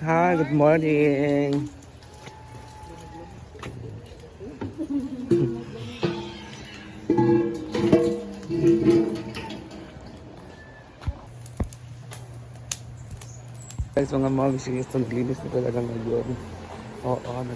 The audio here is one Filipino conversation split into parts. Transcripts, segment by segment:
Hi, good morning. Guys, mga moms, naglinis na talaga ngayon. Oo,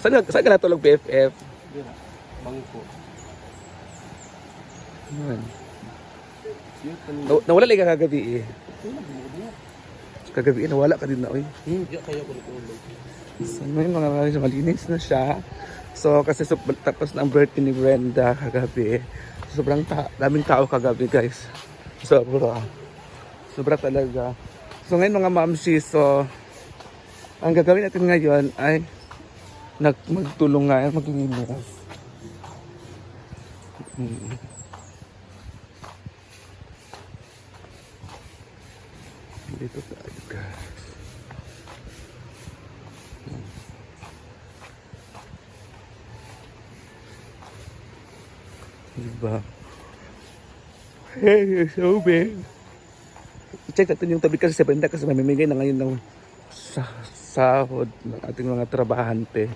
saan ka natulog, BFF? Bangko. Yan. Nawala lang ka kagabi eh. Kagabi nawala ka din na, oy. Diya kaya ko natulog. So, ngayon mga moms, malinis na siya. So, kasi tapos na ang birthday ni Brenda kagabi. Sobrang daming tao kagabi, guys. Sobra talaga. So ngayon mga mamsi, so ang gagawin natin ngayon ay magtulungan, maglinis. Dito tayo, guys. Diba? Hey, so big. Check natin yung tabi kasi sa Brenda kasi mamimigay na ngayon ng sahod ng ating mga trabahante.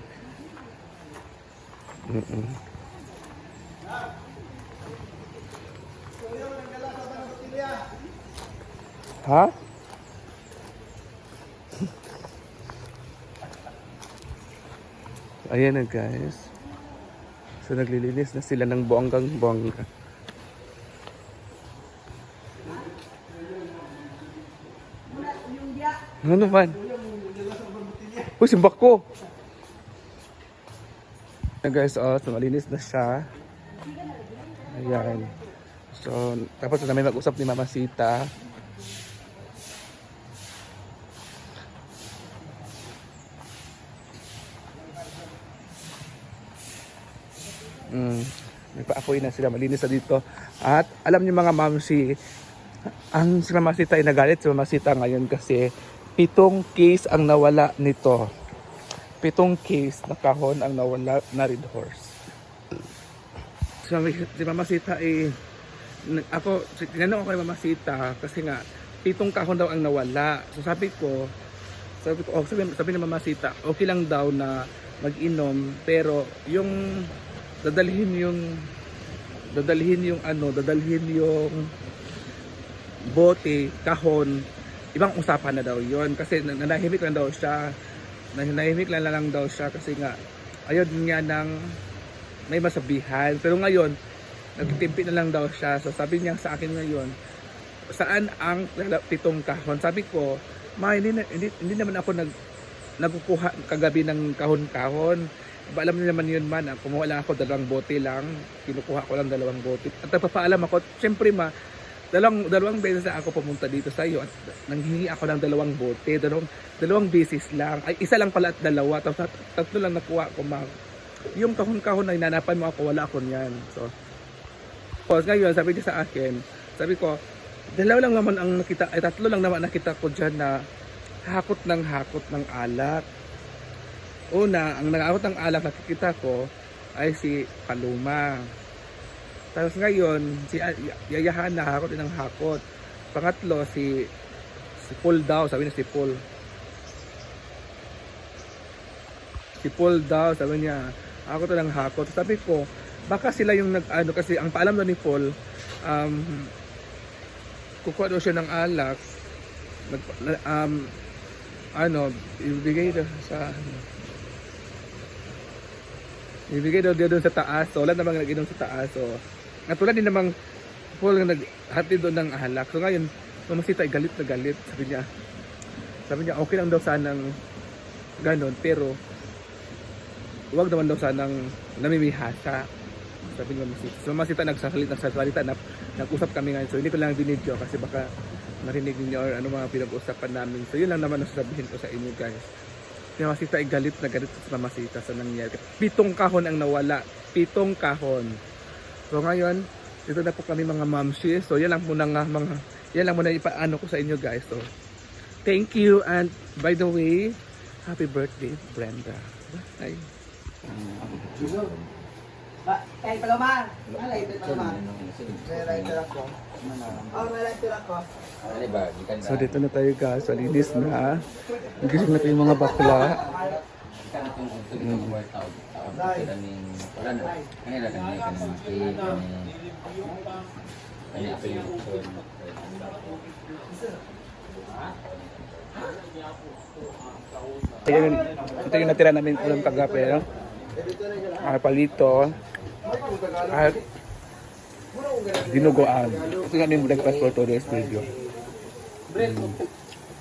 Ha? Ayan na, guys. So naglilinis na sila ng bonggang-bongga. Ano naman? Uy, simbak ko! Ayan guys, so malinis na siya. Ayan. So, tapos na may mag-usap ni Mama Sita. May paapoy na sila, malinis na dito. At alam niyo mga mamsi, ang si Mama Sita ay nagalit si Mama Sita ngayon kasi 7 case ang nawala nito. 7 case na kahon ang nawala na Red Horse. Si Mama Sita ay tinanong ako kay Mama Sita kasi nga 7 kahon daw ang nawala. So sabi ko sabi ni Mama Sita, okay lang daw na mag-inom pero yung dadalhin yung bote, kahon, ibang usapan na daw yon kasi nanahimik lang daw siya kasi nga ayun niya nang may masabihan pero ngayon nagtitimpi na lang daw siya. So sabi niya sa akin ngayon, saan ang 7 kahon? Sabi ko, hindi naman ako nagkukuha kagabi ng kahon-kahon. Alam niyo naman yun man, kumuha lang ako 2 bote lang, kinukuha ko lang 2 bote at nagpapaalam ako, syempre dalawang beses na ako pumunta dito sa iyo at nanghingi ako ng 2 bote, dalawang beses lang. Ay, isa lang pala at 2, tapos 3 lang nakuha ko, ma'am. Yung kahon-kahon na inanapan mo ako, wala ako niyan. So ngayon, sabi niya sa akin, sabi ko, 2 lang naman ang nakita, ay 3 lang naman nakita ko dyan na hakot ng alak. Una, ang nangakot ng alak nakikita ko ay si Paluma. Tapos ngayon, si Yayahan na hakot din ng hakot. Pangatlo, si Paul daw, sabi niya si Paul. Si Paul daw, sabi niya, hakot ng hakot. Sabi ko, baka sila yung kasi ang paalam daw ni Paul, kukuha daw siya ng alak, ibigay daw doon sa taas. So wala namang nag-inom sa taas. So at wala din namang Paul naghati doon ng alak. So ngayon, Mama Sita ay galit na galit. Sabi niya okay lang daw sanang ganon, pero huwag naman daw sanang namimihasa. Sabi ni Mama Sita. So Mama Sita nagsasalita na nag-usap kami ngayon. So hindi ko lang binidyo kasi baka marinig niyo or ano mga pinag-usapan namin. So yun lang naman ang sasabihin ko sa inyo, guys. Si Mama Sita ay galit na galit sa Mama Sita sa nangyari. 7 kahon ang nawala. 7 kahon. So ngayon, dito na po kami mga mamsi. So yan lang muna ipaano ko sa inyo, guys. So thank you, and by the way, happy birthday Brenda. Bye. Kahit paloma. Malay paloma. May ako. Oh, may ako. So dito na tayo guys, sa linis na. Gising na tayo mga bakla. Ayan, ito yung natira namin ulam kagabi. Palito. At dinuguan. Ito yung aming breakfast for today's video.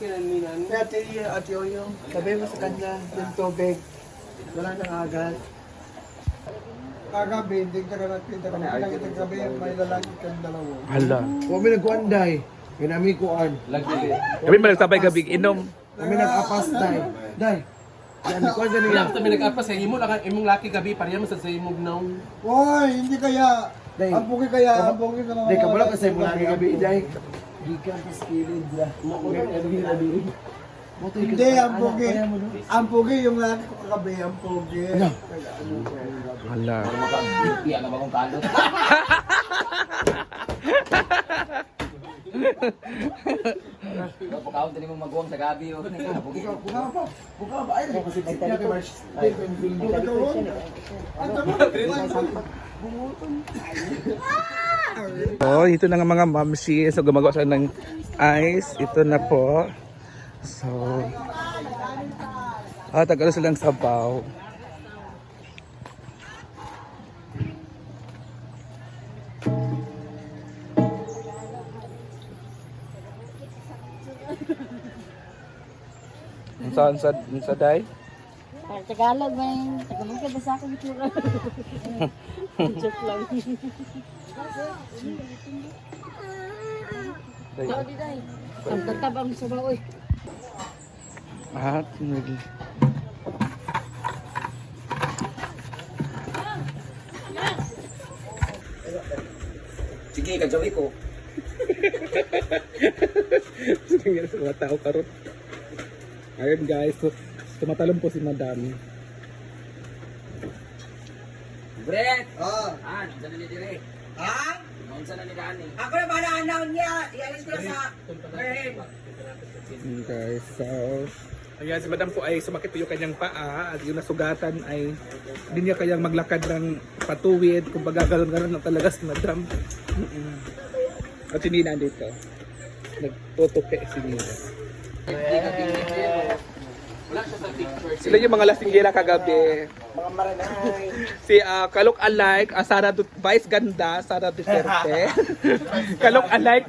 Kaya ate Oyo, sabi mo sa kanya, yung tubig. Wala nang agas. Kagabi, hindi ka na nagpinta kami. Nakita gabi, may lalaki kang dalawa. Hala. Kami nagkuanday. Kinami kuan. Kami malagsabay gabi inom. Kami nag-apas, day. Day. Yan, kuan ganun Wala yan. ko tabi nag-apas kay imo lang imong laki gabi pareha mo sa imong naong. Hoy, hindi kaya. Day. Ang pugi kaya, ang pugi ka Day, kabala kasi mo lagi gabi, day. Di ka pa skilled, da. Hindi, ang pugi. Ang pugi, yung laki ko kagabi, ang pugi. Hala. Pagkaon tani mo magwang sa gabi o Buka pa. Buka ba? Ay, kasi niya kay Marsh. So, ito na nga mga mamsi. So, gumagawa siya ng ice. Ito na po. So, tagalo silang sabaw. Unsa day? Tagalog man. Tagalog ka ba sa akin itsura? Joke lang. Day. Sorry, day. Ang tatabang sa baoy. Nagi. sige kadyawi ko. Nangyari sa mga tao karot. Ayun guys, so, tumatalon po si Madam. Brett. Ah. Nandiyan na ni dire. Ha? Nandiyan na ni Dani. Ako na ba na-announce niya? Ialis ko sa... Guys, so ayan, si Madam po ay sumakit po yung kanyang paa at yung nasugatan ay hindi niya kayang maglakad ng patuwid. Kung baga galon-galon na talaga si Madam. At hindi na dito. Nagtutupi si Nina. Wala siya sa picture. Sila yung mga lasinggera kagabi. Mga maranay. Si Kalok Alike, Sara Vice Ganda, Sara Duterte. Kalok Alike,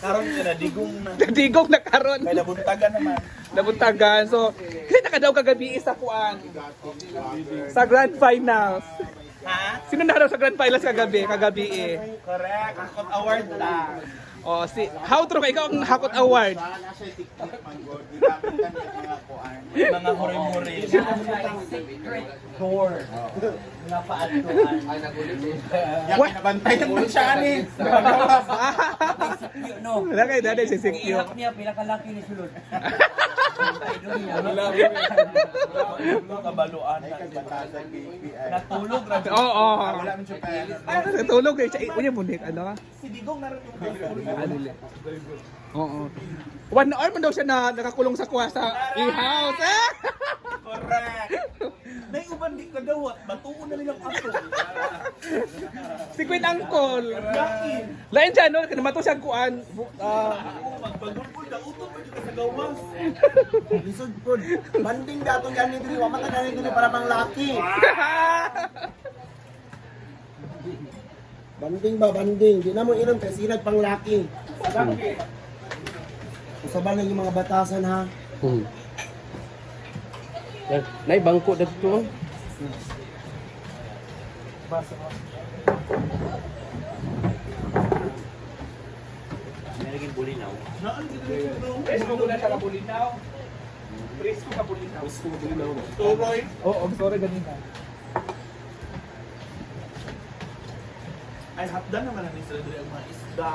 Karon ka na, digong na. digong na karon. May nabuntagan naman. Nabuntagan. So, hindi nakadaw kagabi sa kuan. Sa Grand Finals. Ha? Sino na daw sa Grand Finals kagabi? Kagabi eh. Correct. Hakot award lang. Oh, si How True, ikaw ang Hakot Award. Mga huri-huri. Door. Mga paatuan. Ay nagulit eh. Yan, kinabantayan mo siya ni. Wala kayo dati si Sikyo. niya, pinakalaki ni Sulod. Kabaluan ng batasan BPI. Natulog rin. Oo. Wala man siya pera. Natulog kayo. Uy, bunik. Ano ka? Si Digong na rin. Ano le? Oo. 1 hour man daw siya na nakakulong sa kuha sa e-house. Correct. Naiuban di ka daw at batuon na nilang ato. Si Queen Angkol. Lain siya, no? Kanamato siya kuan. Magbagulpul na utot pa dito sa gawas. Lisod po. Banding dato yan ni Dri. Wamata na rin para pang laki. Banding ba, banding. Di na mo inom kasi sinag pang laki. Usaban lang yung mga batasan ha. Nay bangko dagto. Presko ko na siya kabulinaw. Presko kabulinaw. Turoy. Oo, sorry ganina. Ay, hapdan naman ang isa ang mga isda.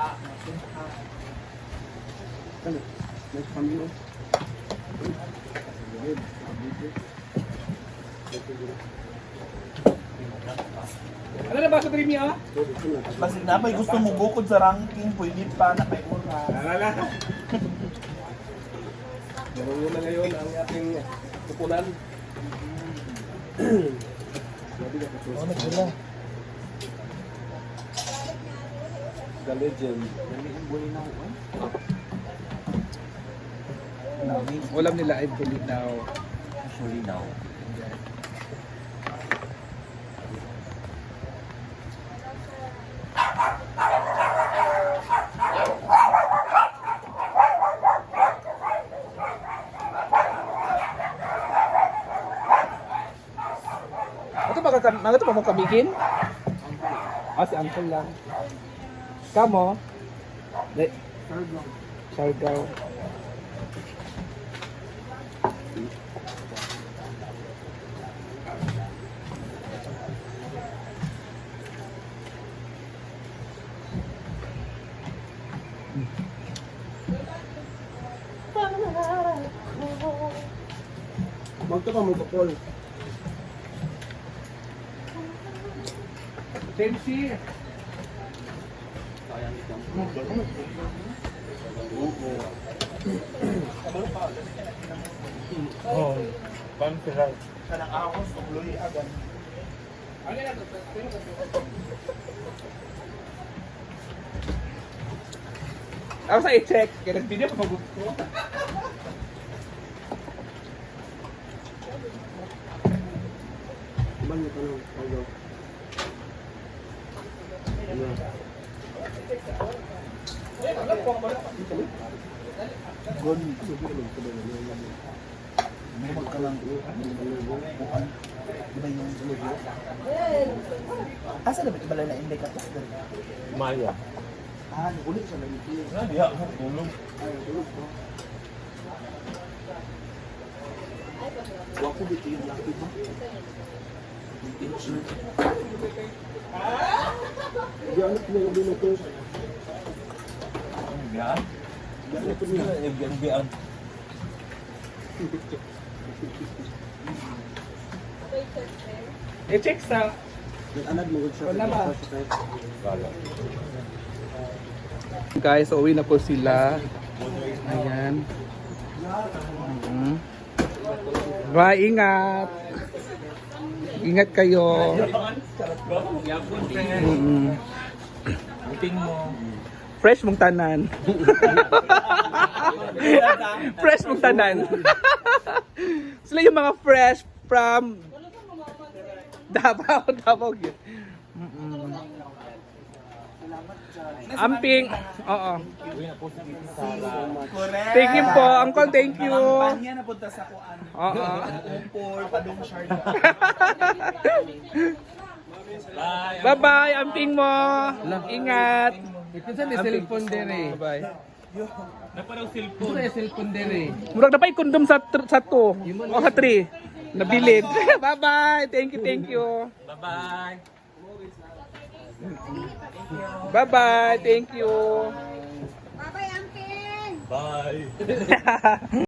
Ano na ba sa Dreamy ah? Basig na may gusto mo bukod sa ranking, pwede pa na may oras. Alala. Muna ngayon ang ating pupunan. The legend. Ulam nila ay bulinaw. Ito ba mo kamigin? Si Uncle lang. Kamo? Sargaw. Magto ka magkapol. Chelsea. Kanang ahos, tuloy agad. Ako sa i-check. Kaya nag-video pa mag-gusto. Iban mo tanong. Tayo. Gon, bumag ka lang. Bukan. Di ba yung lubyo? Asa na ba ibalay na inday ka to? Maya. Ulit siya lang ito. Diya, tulong. Wako dito yung laki ba? Di anak mo yung binutos. Yan. Yan. I-check sa... Nag-anad mo siya. Wala ba? Guys, uwi na po sila. Ayan. Bye, ingat. Ingat kayo. Buting mo. Fresh mong tanan. Fresh mong tanan. Sila yung mga fresh from Davao. Amping. Oo. Correct. Thank you po, Uncle. Thank you. Kampanya na punta sa kuan. Oo. Upol, padung shard. Bye-bye, amping mo. Ingat. Ito sa cellphone din eh. Bye-bye. Ito sa cellphone din eh. Murag na pa kondom sa 2 o sa 3. Nabilid. Bye-bye. Thank you. Bye-bye. Bye-bye. Thank you. Bye-bye, Amping! Bye.